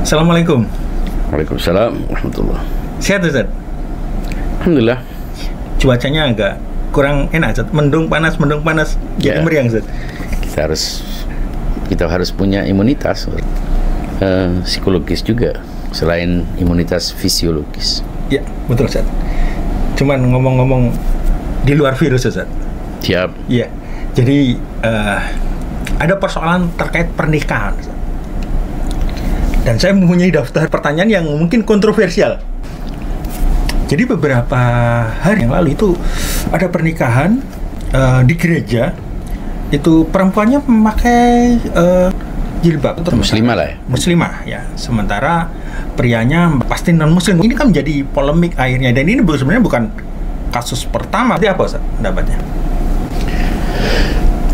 Assalamualaikum. Waalaikumsalam warahmatullah. Sehat Ustaz? Alhamdulillah. Cuacanya agak kurang enak Ustaz. Mendung panas jadi Ya. meriang Ustaz. Kita harus punya imunitas psikologis juga selain imunitas fisiologis. Ya, betul Ustaz. Cuman ngomong-ngomong di luar virus Ustaz. Siap. Iya. Jadi ada persoalan terkait pernikahan Ustaz. Dan saya mempunyai daftar pertanyaan yang mungkin kontroversial. Jadi beberapa hari yang lalu itu ada pernikahan di gereja. Itu perempuannya memakai jilbab. Muslimah lah ya. Muslimah ya. Sementara prianya pasti non muslim. Ini kan menjadi polemik akhirnya. Dan ini sebenarnya bukan kasus pertama. Jadi apa Ustaz pendapatnya?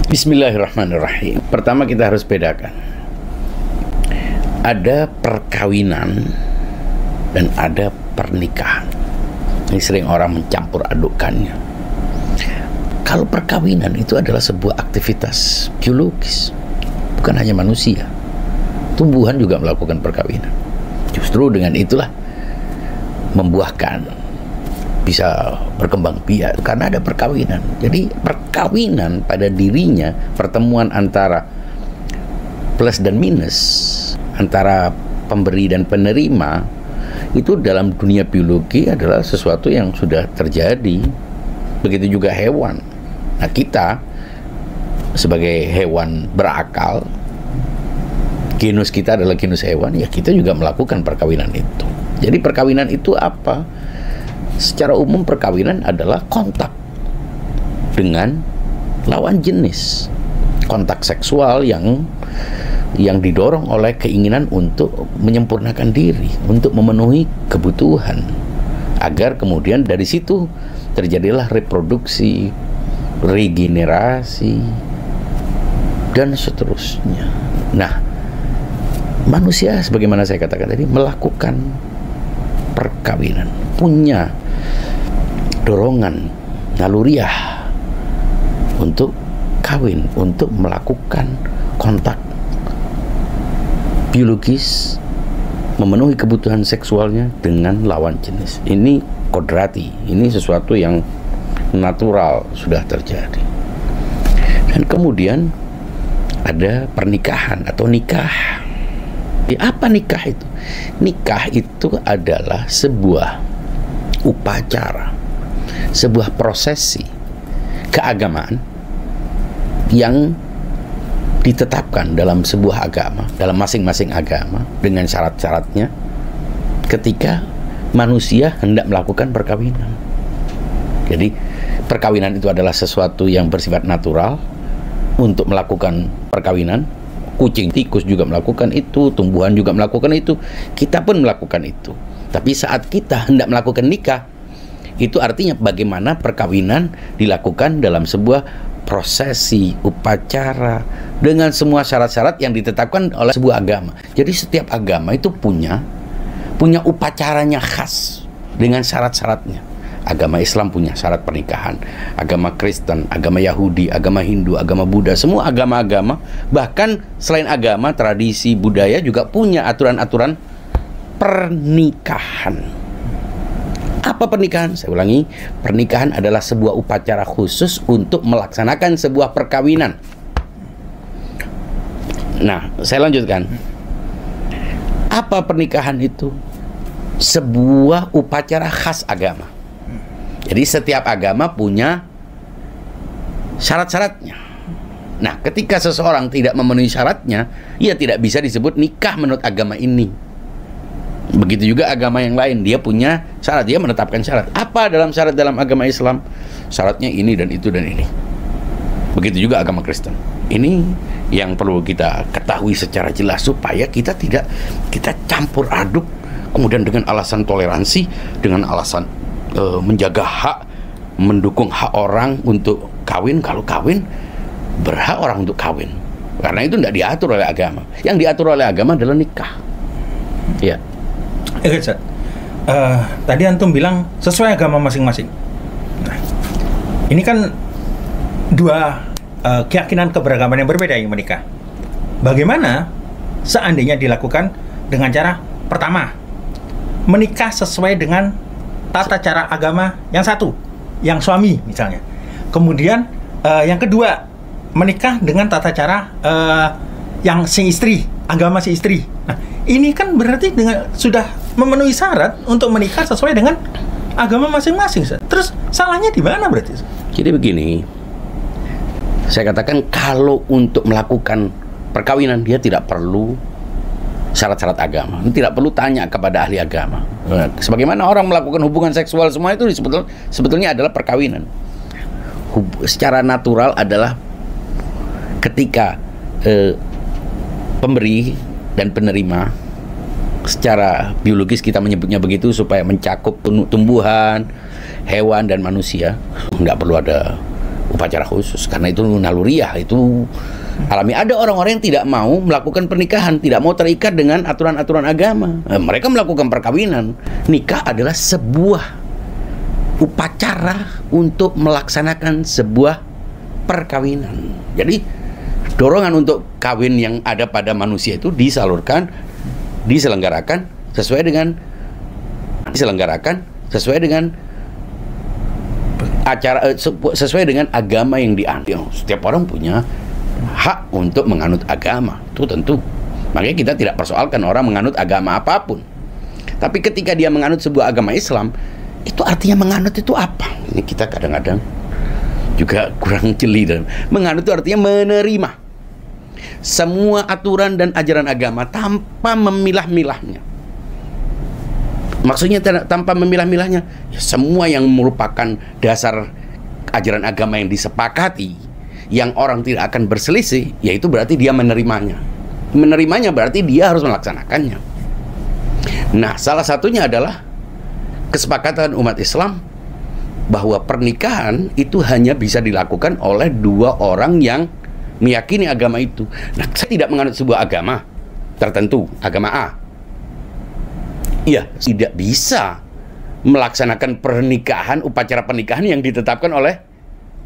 Bismillahirrahmanirrahim. Pertama kita harus bedakan. Ada perkawinan dan ada pernikahan. Ini sering orang mencampur adukkannya. Kalau perkawinan itu adalah sebuah aktivitas biologis, bukan hanya manusia. Tumbuhan juga melakukan perkawinan. Justru dengan itulah membuahkan, bisa berkembang biak karena ada perkawinan. Jadi perkawinan pada dirinya, pertemuan antara plus dan minus, antara pemberi dan penerima, itu dalam dunia biologi adalah sesuatu yang sudah terjadi. Begitu juga hewan. Nah, kita sebagai hewan berakal, genus kita adalah genus hewan, ya kita juga melakukan perkawinan itu. Jadi perkawinan itu apa? Secara umum perkawinan adalah kontak dengan lawan jenis, kontak seksual yang didorong oleh keinginan untuk menyempurnakan diri, untuk memenuhi kebutuhan, agar kemudian dari situ terjadilah reproduksi, regenerasi, dan seterusnya. Nah, manusia sebagaimana saya katakan tadi melakukan perkawinan, punya dorongan naluriah untuk kawin, untuk melakukan kontak biologis, memenuhi kebutuhan seksualnya dengan lawan jenis. Ini kodrati, ini sesuatu yang natural sudah terjadi. Dan kemudian ada pernikahan atau nikah. Apa nikah itu? Nikah itu adalah sebuah upacara, sebuah prosesi keagamaan yang ditetapkan dalam sebuah agama, dalam masing-masing agama dengan syarat-syaratnya ketika manusia hendak melakukan perkawinan. Jadi perkawinan itu adalah sesuatu yang bersifat natural untuk melakukan perkawinan. Kucing, tikus juga melakukan itu, tumbuhan juga melakukan itu, kita pun melakukan itu. Tapi saat kita hendak melakukan nikah, itu artinya bagaimana perkawinan dilakukan dalam sebuah prosesi, upacara, dengan semua syarat-syarat yang ditetapkan oleh sebuah agama. Jadi setiap agama itu punya upacaranya khas dengan syarat-syaratnya. Agama Islam punya syarat pernikahan, agama Kristen, agama Yahudi, agama Hindu, agama Buddha, semua agama-agama, bahkan selain agama, tradisi, budaya juga punya aturan-aturan pernikahan. Apa pernikahan? Saya ulangi, pernikahan adalah sebuah upacara khusus untuk melaksanakan sebuah perkawinan. Nah, saya lanjutkan. Apa pernikahan itu? Sebuah upacara khas agama. Jadi setiap agama punya syarat-syaratnya. Nah, ketika seseorang tidak memenuhi syaratnya, ia tidak bisa disebut nikah menurut agama ini. Begitu juga agama yang lain, dia punya syarat, dia menetapkan syarat. Apa dalam syarat dalam agama Islam? Syaratnya ini dan itu dan ini. Begitu juga agama Kristen. Ini yang perlu kita ketahui secara jelas supaya kita tidak campur aduk kemudian dengan alasan toleransi, dengan alasan menjaga hak, mendukung hak orang untuk kawin. Kalau kawin, berhak orang untuk kawin, karena itu tidak diatur oleh agama. Yang diatur oleh agama adalah nikah. Ya. Ustaz, tadi antum bilang sesuai agama masing-masing. Nah, ini kan dua keyakinan keberagaman yang berbeda yang menikah. Bagaimana seandainya dilakukan dengan cara pertama, menikah sesuai dengan tata cara agama yang satu, yang suami misalnya. Kemudian yang kedua, menikah dengan tata cara yang si istri, agama si istri. Nah, ini kan berarti sudah memenuhi syarat untuk menikah sesuai dengan agama masing-masing. Terus salahnya di mana berarti? Jadi begini, saya katakan kalau untuk melakukan perkawinan dia tidak perlu syarat-syarat agama, tidak perlu tanya kepada ahli agama. Sebagaimana orang melakukan hubungan seksual semua itu sebetulnya adalah perkawinan. Secara natural adalah ketika pemberi dan penerima, secara biologis kita menyebutnya begitu supaya mencakup tumbuhan, hewan dan manusia, nggak perlu ada upacara khusus karena itu naluriah, itu alami. Ada orang-orang yang tidak mau melakukan pernikahan, tidak mau terikat dengan aturan-aturan agama. Mereka melakukan perkawinan. Nikah adalah sebuah upacara untuk melaksanakan sebuah perkawinan. Jadi dorongan untuk kawin yang ada pada manusia itu diselenggarakan sesuai dengan acara, sesuai dengan agama yang dianut. Setiap orang punya hak untuk menganut agama, itu tentu. Makanya kita tidak persoalkan orang menganut agama apapun. Tapi ketika dia menganut sebuah agama Islam, itu artinya menganut itu apa? Ini kita kadang-kadang juga kurang jeli dalam menganut itu artinya menerima semua aturan dan ajaran agama tanpa memilah-milahnya. Maksudnya tanpa memilah-milahnya, ya, semua yang merupakan dasar ajaran agama yang disepakati, yang orang tidak akan berselisih, yaitu berarti dia menerimanya. Menerimanya berarti dia harus melaksanakannya. Nah, salah satunya adalah kesepakatan umat Islam bahwa pernikahan itu hanya bisa dilakukan oleh dua orang yang meyakini agama itu. Nah, saya tidak menganut sebuah agama tertentu, agama A. Iya, tidak bisa melaksanakan pernikahan, upacara pernikahan yang ditetapkan oleh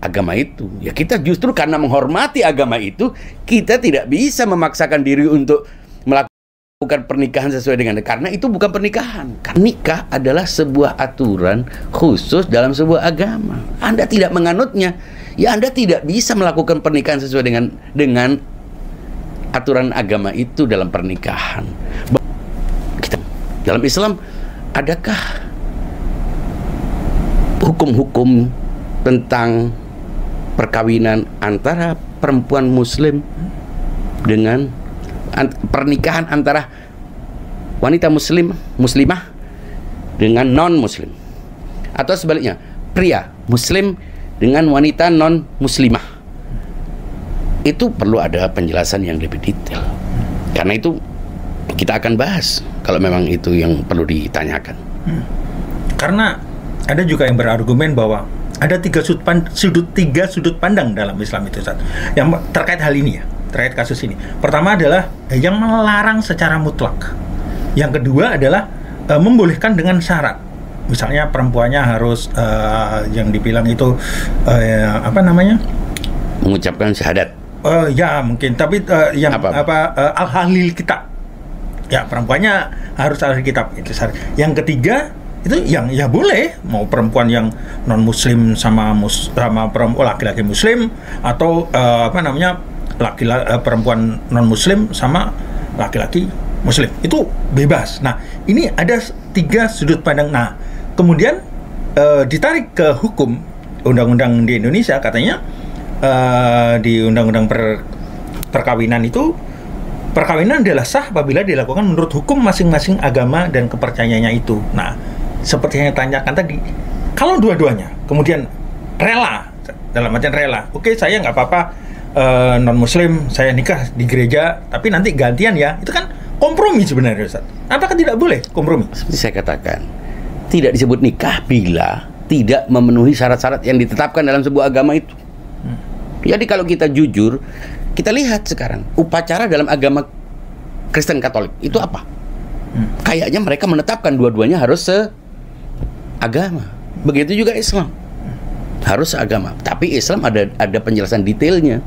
agama itu. Ya, kita justru karena menghormati agama itu, kita tidak bisa memaksakan diri untuk melakukan pernikahan sesuai dengan, karena itu bukan pernikahan. Nikah adalah sebuah aturan khusus dalam sebuah agama. Anda tidak menganutnya, ya Anda tidak bisa melakukan pernikahan sesuai dengan aturan agama itu dalam pernikahan. Dalam Islam, adakah hukum-hukum tentang perkawinan antara perempuan muslim dengan pernikahan antara wanita muslimah dengan non-muslim, atau sebaliknya, pria muslim dengan wanita non-muslimah? Itu perlu ada penjelasan yang lebih detail. Karena itu kita akan bahas kalau memang itu yang perlu ditanyakan. Karena ada juga yang berargumen bahwa ada tiga sudut pandang dalam Islam itu, Ustaz, yang terkait hal ini, ya, terkait kasus ini. Pertama adalah yang melarang secara mutlak. Yang kedua adalah membolehkan dengan syarat. Misalnya perempuannya harus yang dibilang itu mengucapkan syahadat. Ya mungkin, tapi al-halil kitab. Ya, perempuannya harus ahli kitab, itu syarat. Yang ketiga itu yang ya boleh mau perempuan yang non muslim sama laki-laki muslim, atau perempuan non muslim sama laki-laki muslim, itu bebas. Nah, ini ada tiga sudut pandang. Nah, kemudian ditarik ke hukum undang-undang di Indonesia, katanya di undang-undang perkawinan itu, perkawinan adalah sah apabila dilakukan menurut hukum masing-masing agama dan kepercayaannya itu. Nah, seperti yang ditanyakan tadi, kalau dua-duanya kemudian rela, dalam artian rela, oke, saya nggak apa-apa non-muslim, saya nikah di gereja, tapi nanti gantian ya, itu kan kompromi sebenarnya, Ustaz. Apakah tidak boleh kompromi? Seperti saya katakan, tidak disebut nikah bila tidak memenuhi syarat-syarat yang ditetapkan dalam sebuah agama itu. Jadi kalau kita jujur, kita lihat sekarang upacara dalam agama Kristen Katolik itu apa? Kayaknya mereka menetapkan dua-duanya harus seagama. Begitu juga Islam, harus seagama. Tapi Islam ada penjelasan detailnya.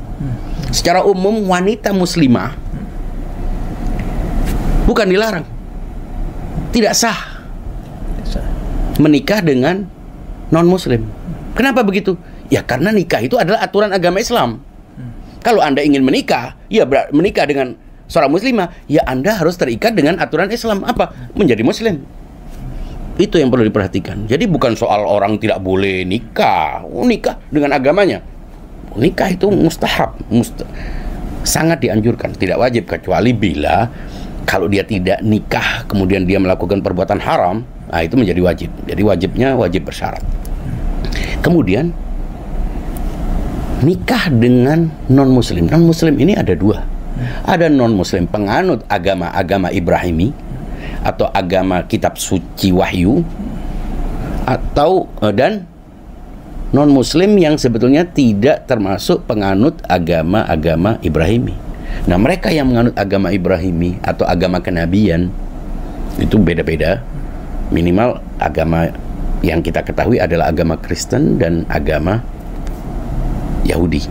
Secara umum wanita muslimah Bukan dilarang. Tidak sah menikah dengan non-muslim. Kenapa begitu? Ya karena nikah itu adalah aturan agama Islam. Kalau Anda ingin menikah, ya menikah dengan seorang muslimah, ya Anda harus terikat dengan aturan Islam. Apa? Menjadi muslim. Itu yang perlu diperhatikan. Jadi bukan soal orang tidak boleh nikah. Nikah dengan agamanya. Nikah itu mustahab. Sangat dianjurkan. Tidak wajib, kecuali bila kalau dia tidak nikah kemudian dia melakukan perbuatan haram, nah itu menjadi wajib. Jadi wajibnya wajib bersyarat. Kemudian nikah dengan non-muslim. Non-muslim ini ada dua. Ada non-muslim penganut agama Ibrahimi atau agama kitab suci wahyu, atau dan non-muslim yang sebetulnya tidak termasuk penganut agama Ibrahimi. Nah, mereka yang menganut agama Ibrahimi atau agama kenabian itu beda-beda. Minimal agama yang kita ketahui adalah agama Kristen dan agama Yahudi.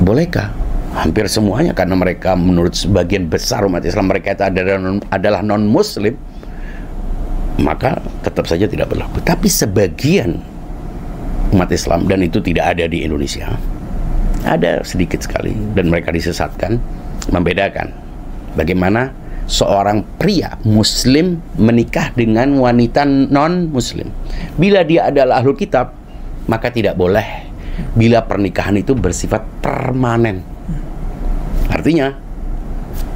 Bolehkah? Hampir semuanya, karena mereka menurut sebagian besar umat Islam mereka itu adalah non-muslim, maka tetap saja tidak berlaku. Tapi sebagian umat Islam, dan itu tidak ada di Indonesia, ada sedikit sekali, dan mereka disesatkan, membedakan bagaimana seorang pria muslim menikah dengan wanita non-muslim. Bila dia adalah ahlul kitab, maka tidak boleh bila pernikahan itu bersifat permanen. Artinya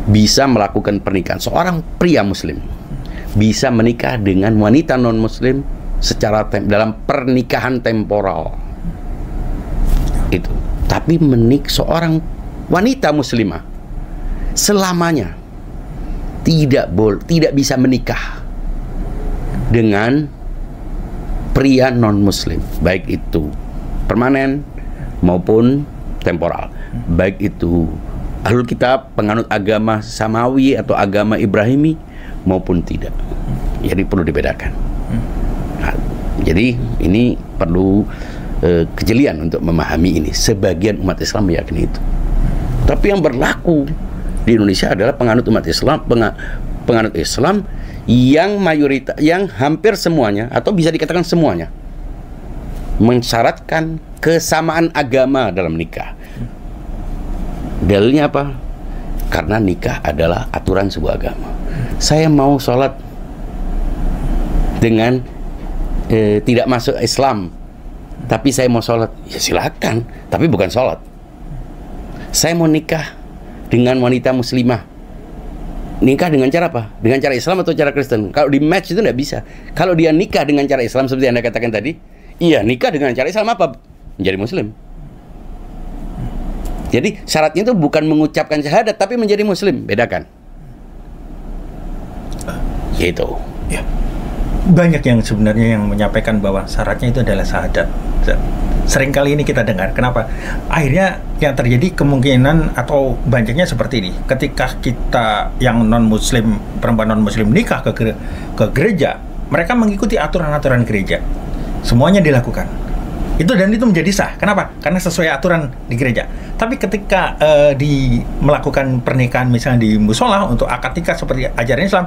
bisa melakukan pernikahan. Seorang pria muslim bisa menikah dengan wanita non-muslim secara dalam pernikahan temporal. Itu. Tapi seorang wanita muslimah selamanya tidak bisa menikah dengan pria non-muslim, baik itu permanen maupun temporal, baik itu ahlul kitab, penganut agama samawi atau agama Ibrahimi maupun tidak. Jadi perlu dibedakan. Nah, jadi ini perlu kejelian untuk memahami ini. Sebagian umat Islam meyakini itu. Tapi yang berlaku di Indonesia adalah penganut umat Islam, penganut Islam yang mayoritas, yang hampir semuanya atau bisa dikatakan semuanya mensyaratkan kesamaan agama dalam nikah. Dalilnya apa? Karena nikah adalah aturan sebuah agama. Saya mau sholat dengan tidak masuk Islam, tapi saya mau sholat, ya silakan, tapi bukan sholat. Saya mau nikah dengan wanita muslimah, nikah dengan cara apa? Dengan cara Islam atau cara Kristen? Kalau di match itu tidak bisa. Kalau dia nikah dengan cara Islam seperti Anda katakan tadi, iya, nikah dengan cara Islam apa? Menjadi muslim. Jadi syaratnya itu bukan mengucapkan syahadat, tapi menjadi muslim. Bedakan. Gitu. Ya. Banyak yang sebenarnya yang menyampaikan bahwa syaratnya itu adalah syahadat. Sering kali ini kita dengar. Kenapa? Akhirnya yang terjadi kemungkinan atau banyaknya seperti ini. Ketika kita yang non-muslim, perempuan non-muslim nikah ke gereja, mereka mengikuti aturan-aturan gereja. Semuanya dilakukan. Itu menjadi sah. Kenapa? Karena sesuai aturan di gereja. Tapi ketika melakukan pernikahan misalnya di musola untuk akad nikah seperti ajaran Islam,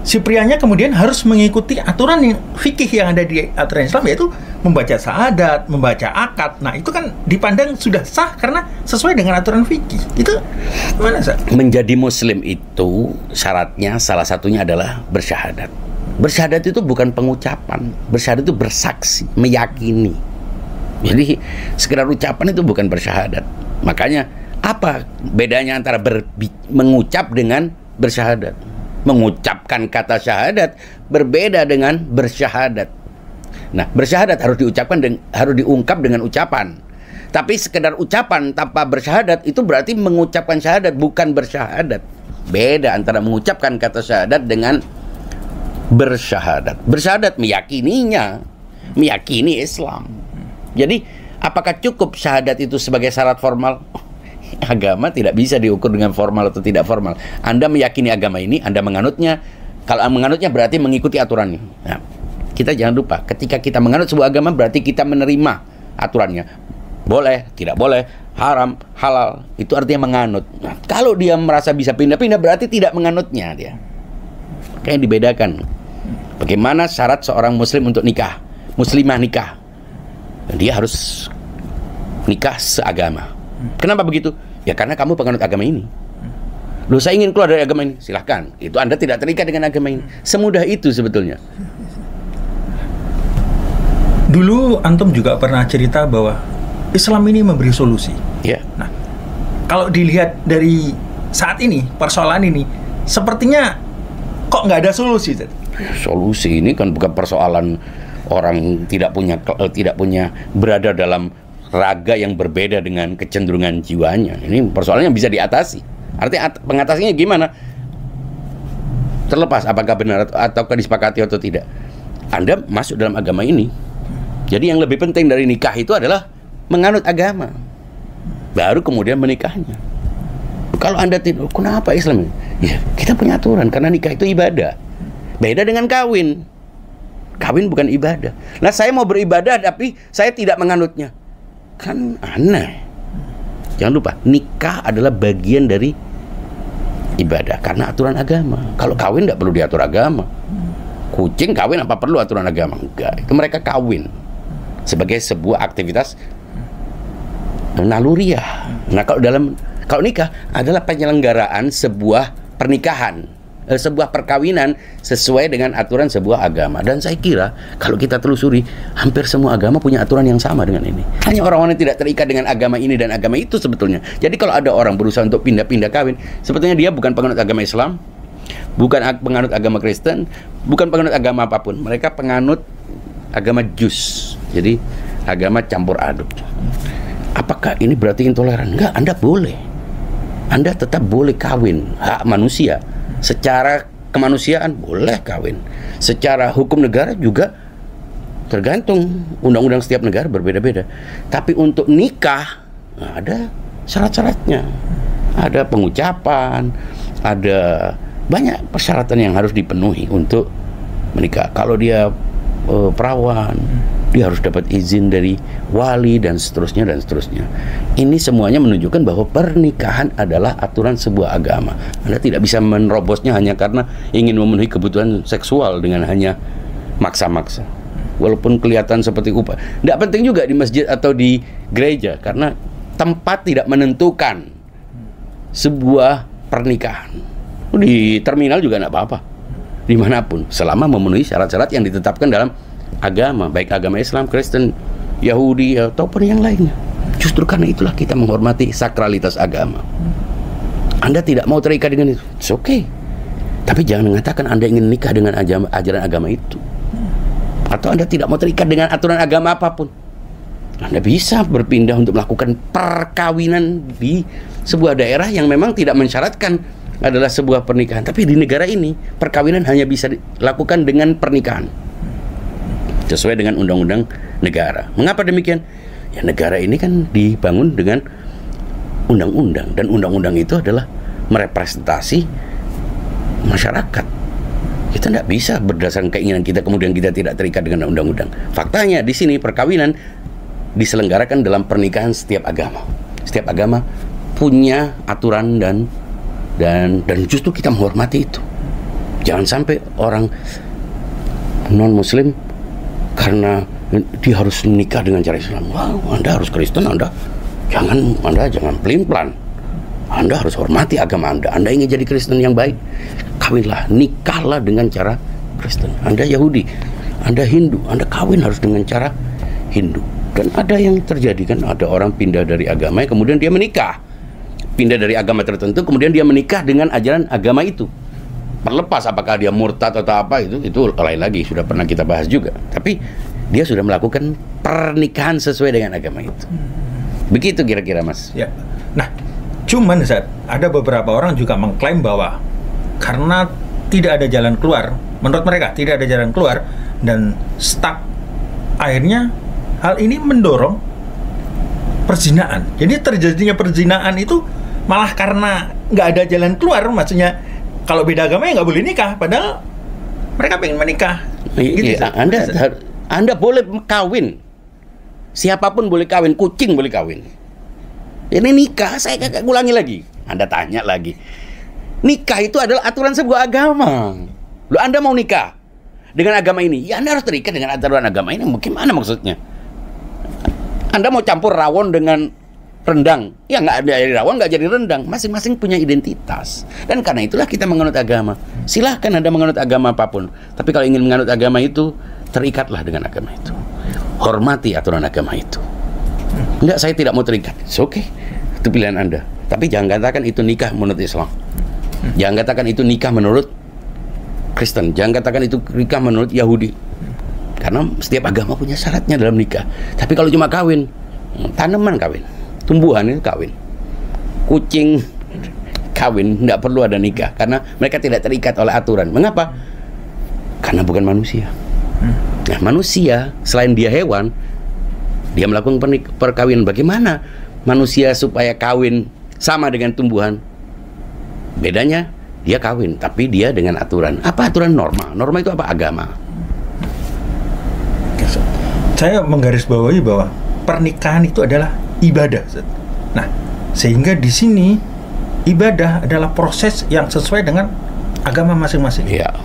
si prianya kemudian harus mengikuti aturan fikih yang ada di aturan Islam, yaitu membaca syahadat, membaca akad. Nah, itu kan dipandang sudah sah karena sesuai dengan aturan fikih. Itu gimana, Sah? Menjadi muslim itu syaratnya salah satunya adalah bersyahadat. Bersyahadat itu bukan pengucapan. Bersyahadat itu bersaksi, meyakini. Jadi sekedar ucapan itu bukan bersyahadat. Makanya apa bedanya antara mengucap dengan bersyahadat? Mengucapkan kata syahadat berbeda dengan bersyahadat. Nah, bersyahadat harus diungkap dengan ucapan. Tapi sekedar ucapan tanpa bersyahadat itu berarti mengucapkan syahadat, bukan bersyahadat. Beda antara mengucapkan kata syahadat dengan bersyahadat. Bersyahadat meyakininya, meyakini Islam. Jadi, apakah cukup syahadat itu sebagai syarat formal? Agama tidak bisa diukur dengan formal atau tidak formal. Anda meyakini agama ini, Anda menganutnya. Kalau menganutnya berarti mengikuti aturannya. Nah, kita jangan lupa, ketika kita menganut sebuah agama berarti kita menerima aturannya. Boleh, tidak boleh, haram, halal, itu artinya menganut. Nah, kalau dia merasa bisa pindah-pindah, berarti tidak menganutnya dia. Kayak dibedakan. Bagaimana syarat seorang muslim untuk nikah, muslimah nikah? Dia harus nikah seagama. Kenapa begitu? Ya karena kamu penganut agama ini. Loh, saya ingin keluar dari agama ini. Silahkan. Itu Anda tidak terikat dengan agama ini. Semudah itu sebetulnya. Dulu antum juga pernah cerita bahwa Islam ini memberi solusi. Ya. Nah, kalau dilihat dari saat ini, persoalan ini, sepertinya kok nggak ada solusi. Solusi ini kan bukan persoalan orang tidak punya berada dalam raga yang berbeda dengan kecenderungan jiwanya. Ini persoalan yang bisa diatasi. Artinya pengatasinya gimana? Terlepas apakah benar atau disepakati atau tidak. Anda masuk dalam agama ini. Jadi yang lebih penting dari nikah itu adalah menganut agama. Baru kemudian menikahnya. Kalau Anda tidak, kenapa Islam ini? Ya, kita punya aturan karena nikah itu ibadah. Beda dengan kawin. Kawin bukan ibadah. Nah, saya mau beribadah tapi saya tidak menganutnya. Kan aneh. Jangan lupa, nikah adalah bagian dari ibadah karena aturan agama. Kalau kawin tidak perlu diatur agama. Kucing kawin apa perlu aturan agama? Enggak. Itu mereka kawin sebagai sebuah aktivitas naluriah. Nah, kalau nikah adalah penyelenggaraan sebuah pernikahan, sebuah perkawinan sesuai dengan aturan sebuah agama. Dan saya kira kalau kita telusuri, hampir semua agama punya aturan yang sama dengan ini. Hanya orang-orang yang tidak terikat dengan agama ini dan agama itu sebetulnya. Jadi kalau ada orang berusaha untuk pindah-pindah kawin, sebetulnya dia bukan penganut agama Islam, bukan penganut agama Kristen, bukan penganut agama apapun. Mereka penganut agama Jus. Jadi agama campur aduk. Apakah ini berarti intoleran? Enggak, Anda boleh. Anda tetap boleh kawin, hak manusia. Secara kemanusiaan boleh kawin. Secara hukum negara juga tergantung, undang-undang setiap negara berbeda-beda. Tapi untuk nikah ada syarat-syaratnya. Ada pengucapan, ada banyak persyaratan yang harus dipenuhi untuk menikah. Kalau dia perawan, dia harus dapat izin dari wali dan seterusnya dan seterusnya. Ini semuanya menunjukkan bahwa pernikahan adalah aturan sebuah agama. Anda tidak bisa menerobosnya hanya karena ingin memenuhi kebutuhan seksual dengan hanya maksa-maksa. Walaupun kelihatan seperti upah. Tidak penting juga di masjid atau di gereja karena tempat tidak menentukan sebuah pernikahan. Di terminal juga tidak apa-apa. Dimanapun, selama memenuhi syarat-syarat yang ditetapkan dalam agama, baik agama Islam, Kristen, Yahudi, ataupun yang lainnya. Justru karena itulah kita menghormati sakralitas agama. Anda tidak mau terikat dengan itu, it's okay. Tapi jangan mengatakan Anda ingin nikah dengan ajaran agama itu. Atau Anda tidak mau terikat dengan aturan agama apapun. Anda bisa berpindah untuk melakukan perkawinan di sebuah daerah yang memang tidak mensyaratkan adalah sebuah pernikahan. Tapi di negara ini perkawinan hanya bisa dilakukan dengan pernikahan sesuai dengan undang-undang negara. Mengapa demikian? Ya negara ini kan dibangun dengan undang-undang, dan undang-undang itu adalah merepresentasi masyarakat. Kita tidak bisa berdasarkan keinginan kita kemudian kita tidak terikat dengan undang-undang. Faktanya di sini perkawinan diselenggarakan dalam pernikahan setiap agama. Setiap agama punya aturan dan justru kita menghormati itu. Jangan sampai orang non-muslim karena dia harus menikah dengan cara Islam. Wow, Anda harus Kristen, Anda jangan pelin-pelan. Anda harus hormati agama Anda. Anda ingin jadi Kristen yang baik, kawinlah, nikahlah dengan cara Kristen. Anda Yahudi, Anda Hindu, Anda kawin harus dengan cara Hindu. Dan ada yang terjadi kan, ada orang pindah dari agama kemudian dia menikah. Pindah dari agama tertentu kemudian dia menikah dengan ajaran agama itu. Terlepas apakah dia murtad atau apa, itu lain lagi, sudah pernah kita bahas juga. Tapi dia sudah melakukan pernikahan sesuai dengan agama itu. Begitu kira-kira, Mas. Ya. Nah, cuman Zat, ada beberapa orang juga mengklaim bahwa karena tidak ada jalan keluar, menurut mereka tidak ada jalan keluar dan stuck, akhirnya hal ini mendorong perzinaan. Jadi terjadinya perzinaan itu malah karena nggak ada jalan keluar. Maksudnya kalau beda agama ya nggak boleh nikah, padahal mereka pengen menikah. Gitu, Anda boleh kawin, siapapun boleh kawin, kucing boleh kawin. Ini nikah, saya ulangi lagi. Anda tanya lagi. Nikah itu adalah aturan sebuah agama. Loh, Anda mau nikah dengan agama ini, ya Anda harus terikat dengan aturan agama ini. Gimana maksudnya? Anda mau campur rawon dengan rendang, ya nggak ada rawon, nggak jadi rendang. Masing-masing punya identitas. Dan karena itulah kita menganut agama. Silahkan Anda menganut agama apapun. Tapi kalau ingin menganut agama itu, terikatlah dengan agama itu. Hormati aturan agama itu. Enggak, saya tidak mau terikat. Oke, itu pilihan Anda. Tapi jangan katakan itu nikah menurut Islam. Jangan katakan itu nikah menurut Kristen. Jangan katakan itu nikah menurut Yahudi. Karena setiap agama punya syaratnya dalam nikah. Tapi kalau cuma kawin, tanaman kawin, tumbuhan itu kawin, kucing kawin, tidak perlu ada nikah. Karena mereka tidak terikat oleh aturan. Mengapa? Karena bukan manusia. Nah, manusia selain dia hewan, dia melakukan perkawinan. Bagaimana manusia supaya kawin sama dengan tumbuhan? Bedanya, dia kawin, tapi dia dengan aturan. Apa aturan? Norma. Norma itu apa? Agama. Saya menggarisbawahi bahwa pernikahan itu adalah ibadah. Nah, sehingga di sini ibadah adalah proses yang sesuai dengan agama masing-masing. Iya.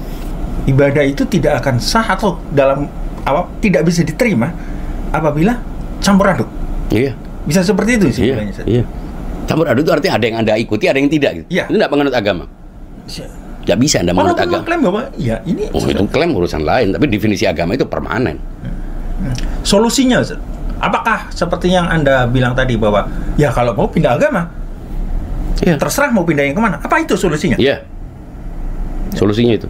Ibadah itu tidak akan sah atau tidak bisa diterima apabila campur aduk. Iya. Bisa seperti itu sih. Iya. Iya. Campur aduk itu artinya ada yang Anda ikuti, ada yang tidak. Gitu. Iya. Itu tidak menganut agama. Tidak bisa Anda menganut agama. Klaim bahwa ya ini. Itu klaim urusan lain, tapi definisi agama itu permanen. Solusinya, apakah seperti yang Anda bilang tadi bahwa ya kalau mau pindah agama, ya terserah mau pindah yang kemana? Apa itu solusinya? Iya. Solusinya itu.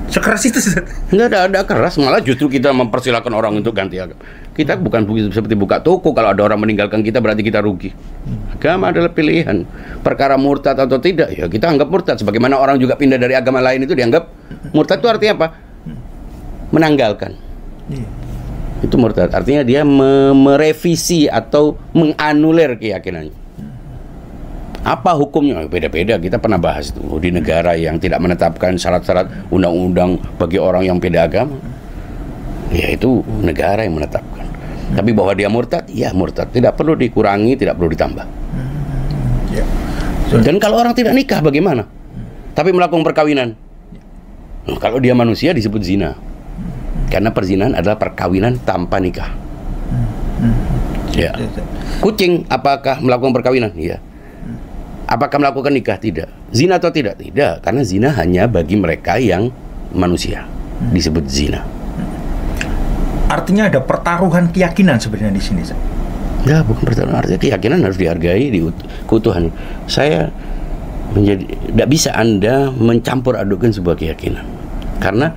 Sekeras itu. Nggak ada keras, malah justru kita mempersilahkan orang untuk ganti agama. Kita bukan seperti buka toko, kalau ada orang meninggalkan kita berarti kita rugi. Agama adalah pilihan. Perkara murtad atau tidak, ya kita anggap murtad. Sebagaimana orang juga pindah dari agama lain itu dianggap murtad. Itu artinya apa? Menanggalkan. Itu murtad. Artinya dia merevisi atau menganulir keyakinannya. Apa hukumnya? Beda-beda. Kita pernah bahas itu di negara yang tidak menetapkan syarat-syarat undang-undang bagi orang yang beda agama. Ya itu negara yang menetapkan. Tapi bahwa dia murtad, ya murtad. Tidak perlu dikurangi, tidak perlu ditambah. Dan kalau orang tidak nikah bagaimana? Tapi melakukan perkawinan. Nah, kalau dia manusia disebut zina. Karena perzinahan adalah perkawinan tanpa nikah. Ya. Kucing apakah melakukan perkawinan? Iya. Apakah melakukan nikah? Tidak. Zina atau tidak? Tidak. Karena zina hanya bagi mereka yang manusia. Disebut zina. Artinya ada pertaruhan keyakinan sebenarnya di sini. Ya, bukan pertaruhan. Artinya keyakinan harus dihargai di keutuhan. Saya tidak bisa Anda mencampur adukkan sebuah keyakinan. Karena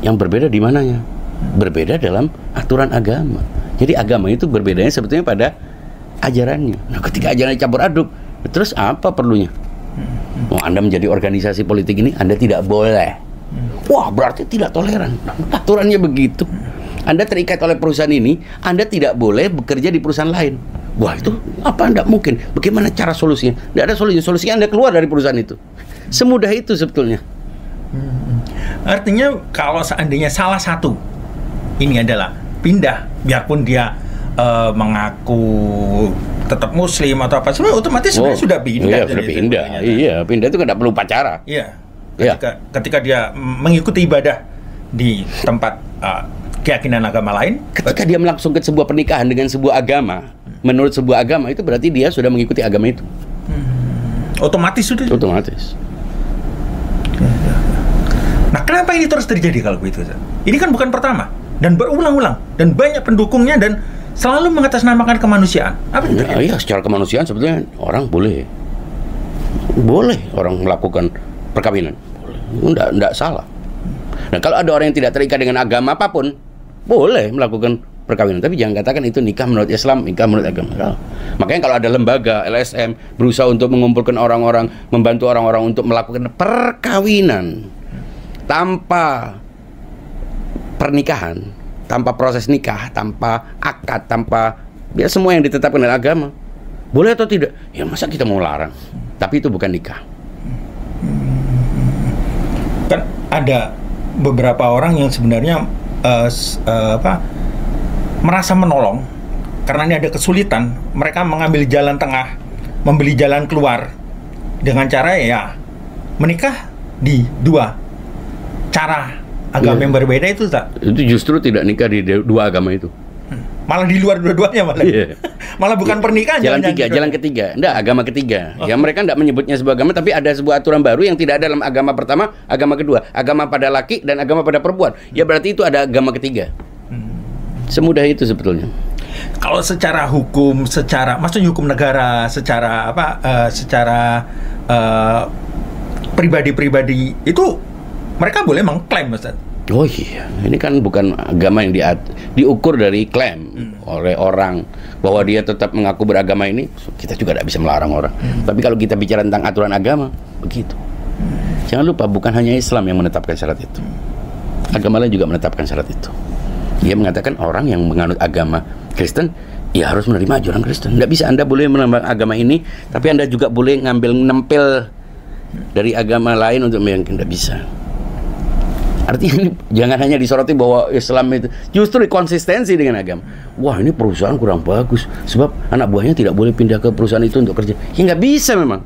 yang berbeda di mananya? Berbeda dalam aturan agama. Jadi agama itu berbedanya sebetulnya pada ajarannya. Nah, ketika ajarannya campur aduk, terus apa perlunya? Anda menjadi organisasi politik ini, Anda tidak boleh. Wah, berarti tidak toleran. Aturannya begitu. Anda terikat oleh perusahaan ini, Anda tidak boleh bekerja di perusahaan lain. Wah, itu apa? Tidak mungkin. Bagaimana cara solusinya? Tidak ada solusinya. Solusinya Anda keluar dari perusahaan itu. Semudah itu sebetulnya. Artinya kalau seandainya salah satu ini adalah pindah, biarpun dia mengaku tetap muslim atau apa, sebenarnya otomatis sebenarnya sudah pindah. Iya, sudah pindah. Iya, pindah itu tidak perlu pacara. Iya. Ketika dia mengikuti ibadah di tempat keyakinan agama lain, ketika dia melangsungkan sebuah pernikahan dengan sebuah agama, menurut sebuah agama itu berarti dia sudah mengikuti agama itu. Otomatis sudah. Otomatis. Nah, kenapa ini terus terjadi kalau begitu? Ini kan bukan pertama dan berulang-ulang dan banyak pendukungnya dan selalu mengatasnamakan kemanusiaan. Apa itu? Iya, secara kemanusiaan sebetulnya orang boleh orang melakukan perkawinan, enggak salah. Nah, kalau ada orang yang tidak terikat dengan agama apapun, boleh melakukan perkawinan, tapi jangan katakan itu nikah menurut Islam, nikah menurut agama. Nah, makanya kalau ada lembaga LSM berusaha untuk mengumpulkan orang-orang, membantu orang-orang untuk melakukan perkawinan tanpa pernikahan, tanpa proses nikah, tanpa akad, tanpa ya semua yang ditetapkan oleh agama, boleh atau tidak? Ya masa kita mau larang? Tapi itu bukan nikah. Kan ada beberapa orang yang sebenarnya merasa menolong karena ini ada kesulitan, mereka mengambil jalan tengah membeli jalan keluar dengan cara ya menikah di dua cara agama yang berbeda itu, tak? Itu justru tidak nikah di dua agama itu. Malah di luar dua-duanya malah. Malah bukan pernikahan. Jalan ketiga. Enggak, agama ketiga. Ya mereka enggak menyebutnya sebuah agama, tapi ada sebuah aturan baru yang tidak ada dalam agama pertama, agama kedua, agama pada laki dan agama pada perempuan. Ya berarti itu ada agama ketiga. Semudah itu sebetulnya. Kalau secara hukum, maksudnya hukum negara, secara pribadi-pribadi itu mereka boleh mengklaim, Ustaz. Oh iya, ini kan bukan agama yang diukur dari klaim oleh orang bahwa dia tetap mengaku beragama ini. Kita juga tidak bisa melarang orang. Tapi kalau kita bicara tentang aturan agama, begitu. Jangan lupa, bukan hanya Islam yang menetapkan syarat itu. Agama lain juga menetapkan syarat itu. Dia mengatakan orang yang menganut agama Kristen, ya harus menerima ajaran Kristen. Tidak bisa Anda boleh menambah agama ini, tapi Anda juga boleh nempel dari agama lain untuk meyakinkan. Tidak bisa. Artinya ini jangan hanya disoroti bahwa Islam itu justru konsistensi dengan agama. Wah, ini perusahaan kurang bagus sebab anak buahnya tidak boleh pindah ke perusahaan itu untuk kerja. Ya nggak bisa memang.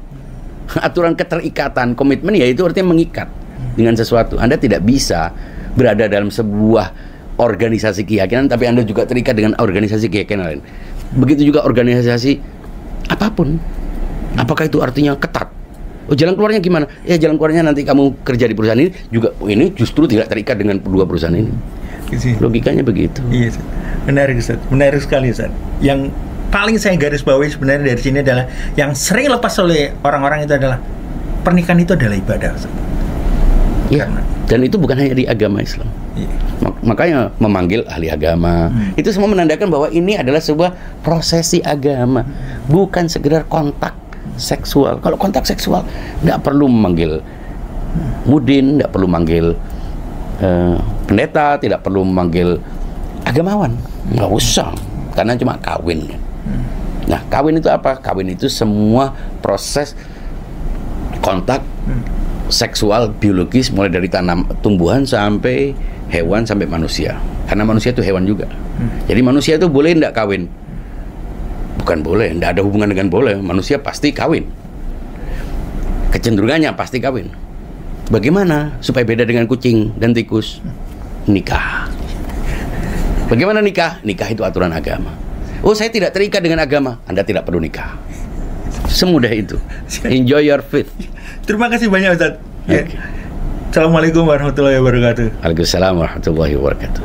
Aturan keterikatan, komitmen ya itu artinya mengikat dengan sesuatu. Anda tidak bisa berada dalam sebuah organisasi keyakinan tapi Anda juga terikat dengan organisasi keyakinan lain. Begitu juga organisasi apapun. Apakah itu artinya ketat? Oh, jalan keluarnya gimana? Ya jalan keluarnya nanti kamu kerja di perusahaan ini juga, ini justru tidak terikat dengan dua perusahaan ini. Logikanya begitu. Iya, Ustaz. Menarik, Ustaz. Menarik sekali, Ustaz. Yang paling saya garis bawahi sebenarnya dari sini adalah yang sering lepas oleh orang-orang itu adalah pernikahan itu adalah ibadah, Ustaz. Ya, dan itu bukan hanya di agama Islam. Iya. Makanya memanggil ahli agama itu semua menandakan bahwa ini adalah sebuah prosesi agama, bukan sekedar kontak seksual. Kalau kontak seksual tidak perlu memanggil mudin, tidak perlu memanggil pendeta, tidak perlu memanggil agamawan, nggak usah, karena cuma kawin. Nah, kawin itu apa? Kawin itu semua proses kontak seksual biologis, mulai dari tumbuhan sampai hewan sampai manusia, karena manusia itu hewan juga. Jadi manusia itu boleh tidak kawin? Bukan boleh, tidak ada hubungan dengan boleh. Manusia pasti kawin, kecenderungannya pasti kawin. Bagaimana supaya beda dengan kucing dan tikus? Nikah. Bagaimana nikah? Nikah itu aturan agama. Oh, saya tidak terikat dengan agama. Anda tidak perlu nikah. Semudah itu. Enjoy your faith. Terima kasih banyak, Ustaz. Okay. Assalamualaikum warahmatullahi wabarakatuh. Waalaikumsalam warahmatullahi wabarakatuh.